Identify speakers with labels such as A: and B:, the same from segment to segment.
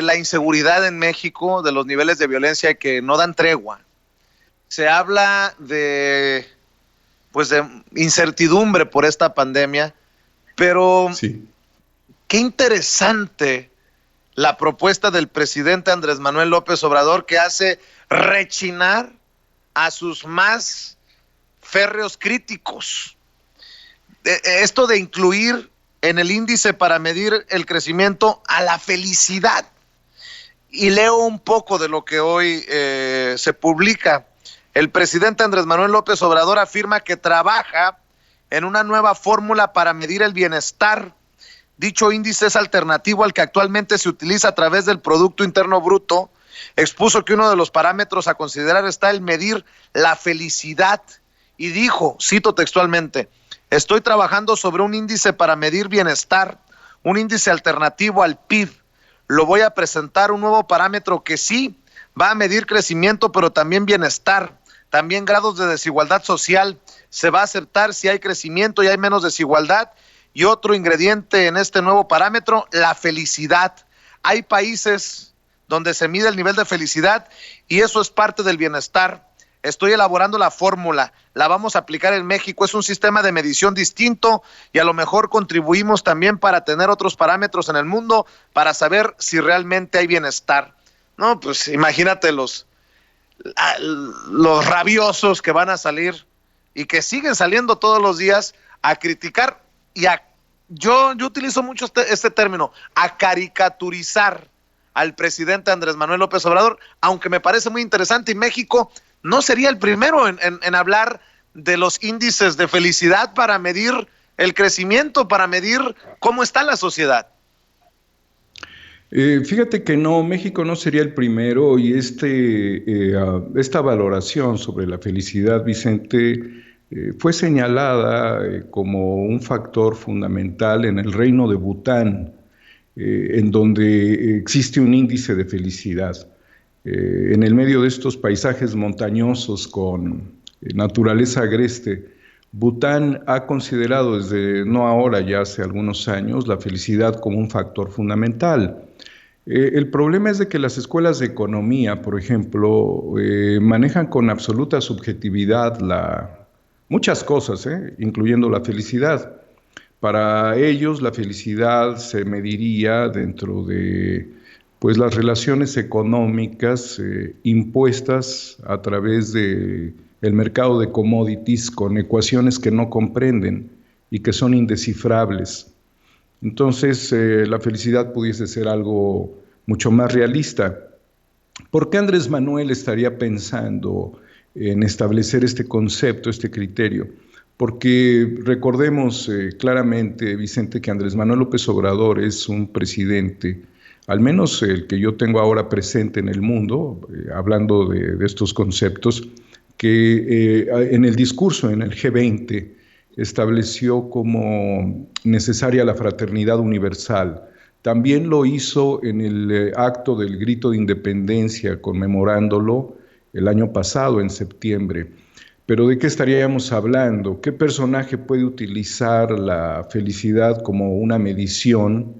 A: la inseguridad en México, de los niveles de violencia que no dan tregua. Se habla pues de incertidumbre por esta pandemia, pero
B: Sí.
A: qué interesante la propuesta del presidente Andrés Manuel López Obrador, que hace rechinar a sus más férreos críticos. Esto de incluir en el índice para medir el crecimiento a la felicidad. Y leo un poco de lo que hoy se publica. El presidente Andrés Manuel López Obrador afirma que trabaja en una nueva fórmula para medir el bienestar. Dicho índice es alternativo al que actualmente se utiliza a través del Producto Interno Bruto. Expuso que uno de los parámetros a considerar está el medir la felicidad. Y dijo, cito textualmente, estoy trabajando sobre un índice para medir bienestar, un índice alternativo al PIB. Lo voy a presentar, un nuevo parámetro que sí va a medir crecimiento, pero también bienestar, también grados de desigualdad social. Se va a aceptar si hay crecimiento y hay menos desigualdad. Y otro ingrediente en este nuevo parámetro, la felicidad. Hay países donde se mide el nivel de felicidad y eso es parte del bienestar. Estoy elaborando la fórmula, la vamos a aplicar en México. Es un sistema de medición distinto y a lo mejor contribuimos también para tener otros parámetros en el mundo para saber si realmente hay bienestar. No, pues imagínate los rabiosos que van a salir y que siguen saliendo todos los días a criticar y yo utilizo mucho este término, a caricaturizar al presidente Andrés Manuel López Obrador, aunque me parece muy interesante, y México no sería el primero en hablar de los índices de felicidad para medir el crecimiento, para medir cómo está la sociedad.
B: Fíjate que no, México no sería el primero y esta valoración sobre la felicidad, Vicente, fue señalada como un factor fundamental en el reino de Bután, en donde existe un índice de felicidad. En el medio de estos paisajes montañosos con naturaleza agreste, Bután ha considerado desde, no ahora, ya hace algunos años, la felicidad como un factor fundamental. El problema es de que las escuelas de economía, por ejemplo, manejan con absoluta subjetividad muchas cosas, incluyendo la felicidad. Para ellos la felicidad se mediría dentro de las relaciones económicas impuestas a través del mercado de commodities con ecuaciones que no comprenden y que son indescifrables. Entonces la felicidad pudiese ser algo mucho más realista. ¿Por qué Andrés Manuel estaría pensando en establecer este concepto, este criterio? Porque recordemos claramente, Vicente, que Andrés Manuel López Obrador es un presidente, al menos el que yo tengo ahora presente en el mundo, hablando de estos conceptos, que en el discurso en el G20 estableció como necesaria la fraternidad universal. También lo hizo en el acto del grito de independencia, conmemorándolo el año pasado, en septiembre. Pero ¿de qué estaríamos hablando? ¿Qué personaje puede utilizar la felicidad como una medición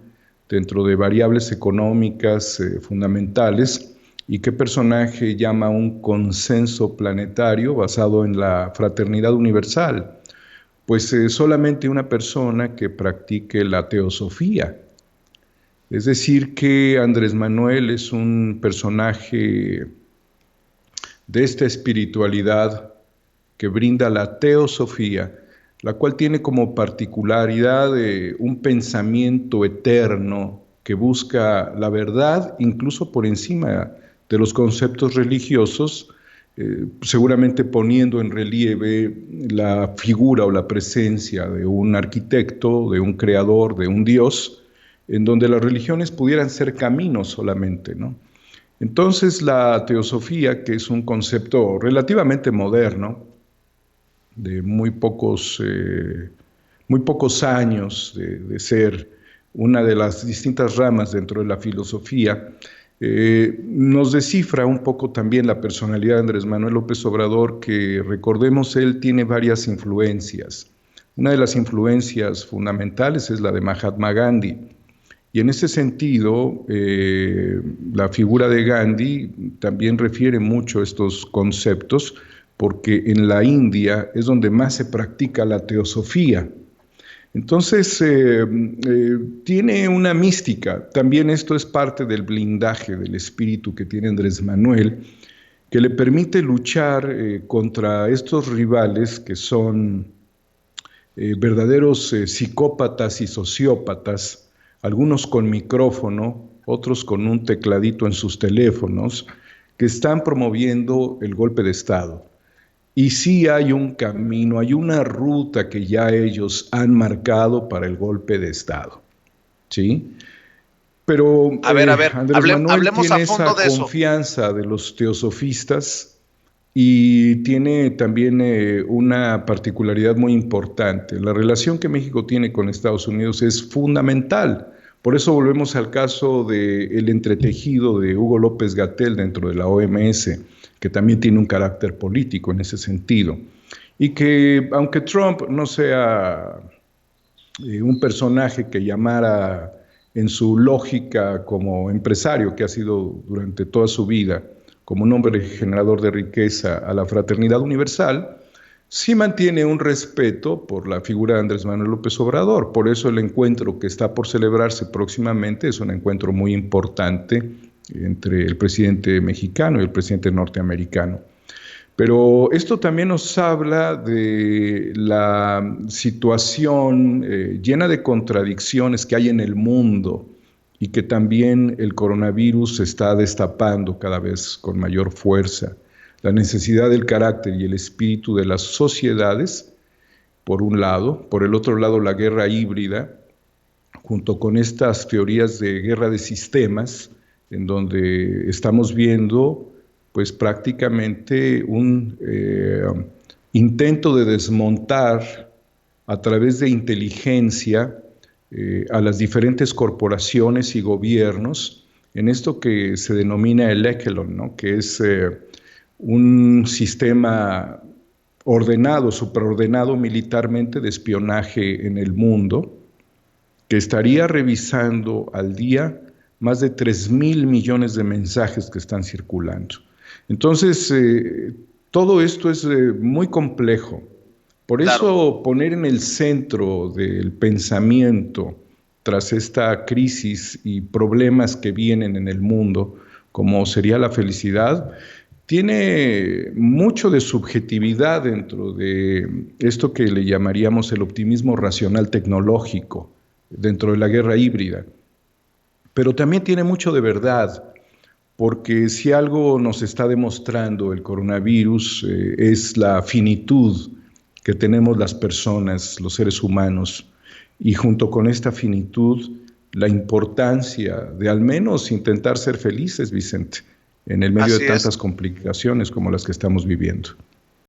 B: dentro de variables económicas fundamentales? ¿Y qué personaje llama un consenso planetario basado en la fraternidad universal? Pues solamente una persona que practique la teosofía. Es decir, que Andrés Manuel es un personaje de esta espiritualidad que brinda la teosofía, la cual tiene como particularidad un pensamiento eterno que busca la verdad incluso por encima de los conceptos religiosos, seguramente poniendo en relieve la figura o la presencia de un arquitecto, de un creador, de un Dios, en donde las religiones pudieran ser caminos solamente, ¿no? Entonces la teosofía, que es un concepto relativamente moderno, de muy pocos años de ser una de las distintas ramas dentro de la filosofía, nos descifra un poco también la personalidad de Andrés Manuel López Obrador, que recordemos, él tiene varias influencias. Una de las influencias fundamentales es la de Mahatma Gandhi, Y en ese sentido, la figura de Gandhi también refiere mucho a estos conceptos, porque en la India es donde más se practica la teosofía. Entonces, tiene una mística. También esto es parte del blindaje del espíritu que tiene Andrés Manuel, que le permite luchar contra estos rivales que son verdaderos psicópatas y sociópatas, algunos con micrófono, otros con un tecladito en sus teléfonos, que están promoviendo el golpe de Estado. Y sí hay un camino, hay una ruta que ya ellos han marcado para el golpe de Estado, ¿sí? Pero
A: A ver,
B: Andrés Manuel
A: hablemos a
B: tiene esa
A: fondo de eso.
B: confianza de los teosofistas y tiene también una particularidad muy importante. La relación que México tiene con Estados Unidos es fundamental. Por eso volvemos al caso del entretejido de Hugo López-Gatell dentro de la OMS, que también tiene un carácter político en ese sentido. Y que aunque Trump no sea un personaje que llamara en su lógica como empresario, que ha sido durante toda su vida, como un hombre generador de riqueza a la fraternidad universal, sí mantiene un respeto por la figura de Andrés Manuel López Obrador. Por eso el encuentro que está por celebrarse próximamente es un encuentro muy importante entre el presidente mexicano y el presidente norteamericano. Pero esto también nos habla de la situación llena de contradicciones que hay en el mundo y que también el coronavirus está destapando cada vez con mayor fuerza. La necesidad del carácter y el espíritu de las sociedades, por un lado; por el otro lado, la guerra híbrida, junto con estas teorías de guerra de sistemas, en donde estamos viendo pues prácticamente un intento de desmontar a través de inteligencia a las diferentes corporaciones y gobiernos en esto que se denomina el echelon, ¿no? Que es un sistema ordenado, superordenado militarmente de espionaje en el mundo, que estaría revisando al día más de 3,000 millones de mensajes que están circulando. Entonces, todo esto es muy complejo. Por eso poner en el centro del pensamiento, tras esta crisis y problemas que vienen en el mundo, como sería la felicidad, tiene mucho de subjetividad dentro de esto que le llamaríamos el optimismo racional tecnológico, dentro de la guerra híbrida. Pero también tiene mucho de verdad, porque si algo nos está demostrando el coronavirus es la finitud que tenemos las personas, los seres humanos, y junto con esta finitud, la importancia de al menos intentar ser felices, Vicente, en el medio de tantas complicaciones como las que estamos viviendo.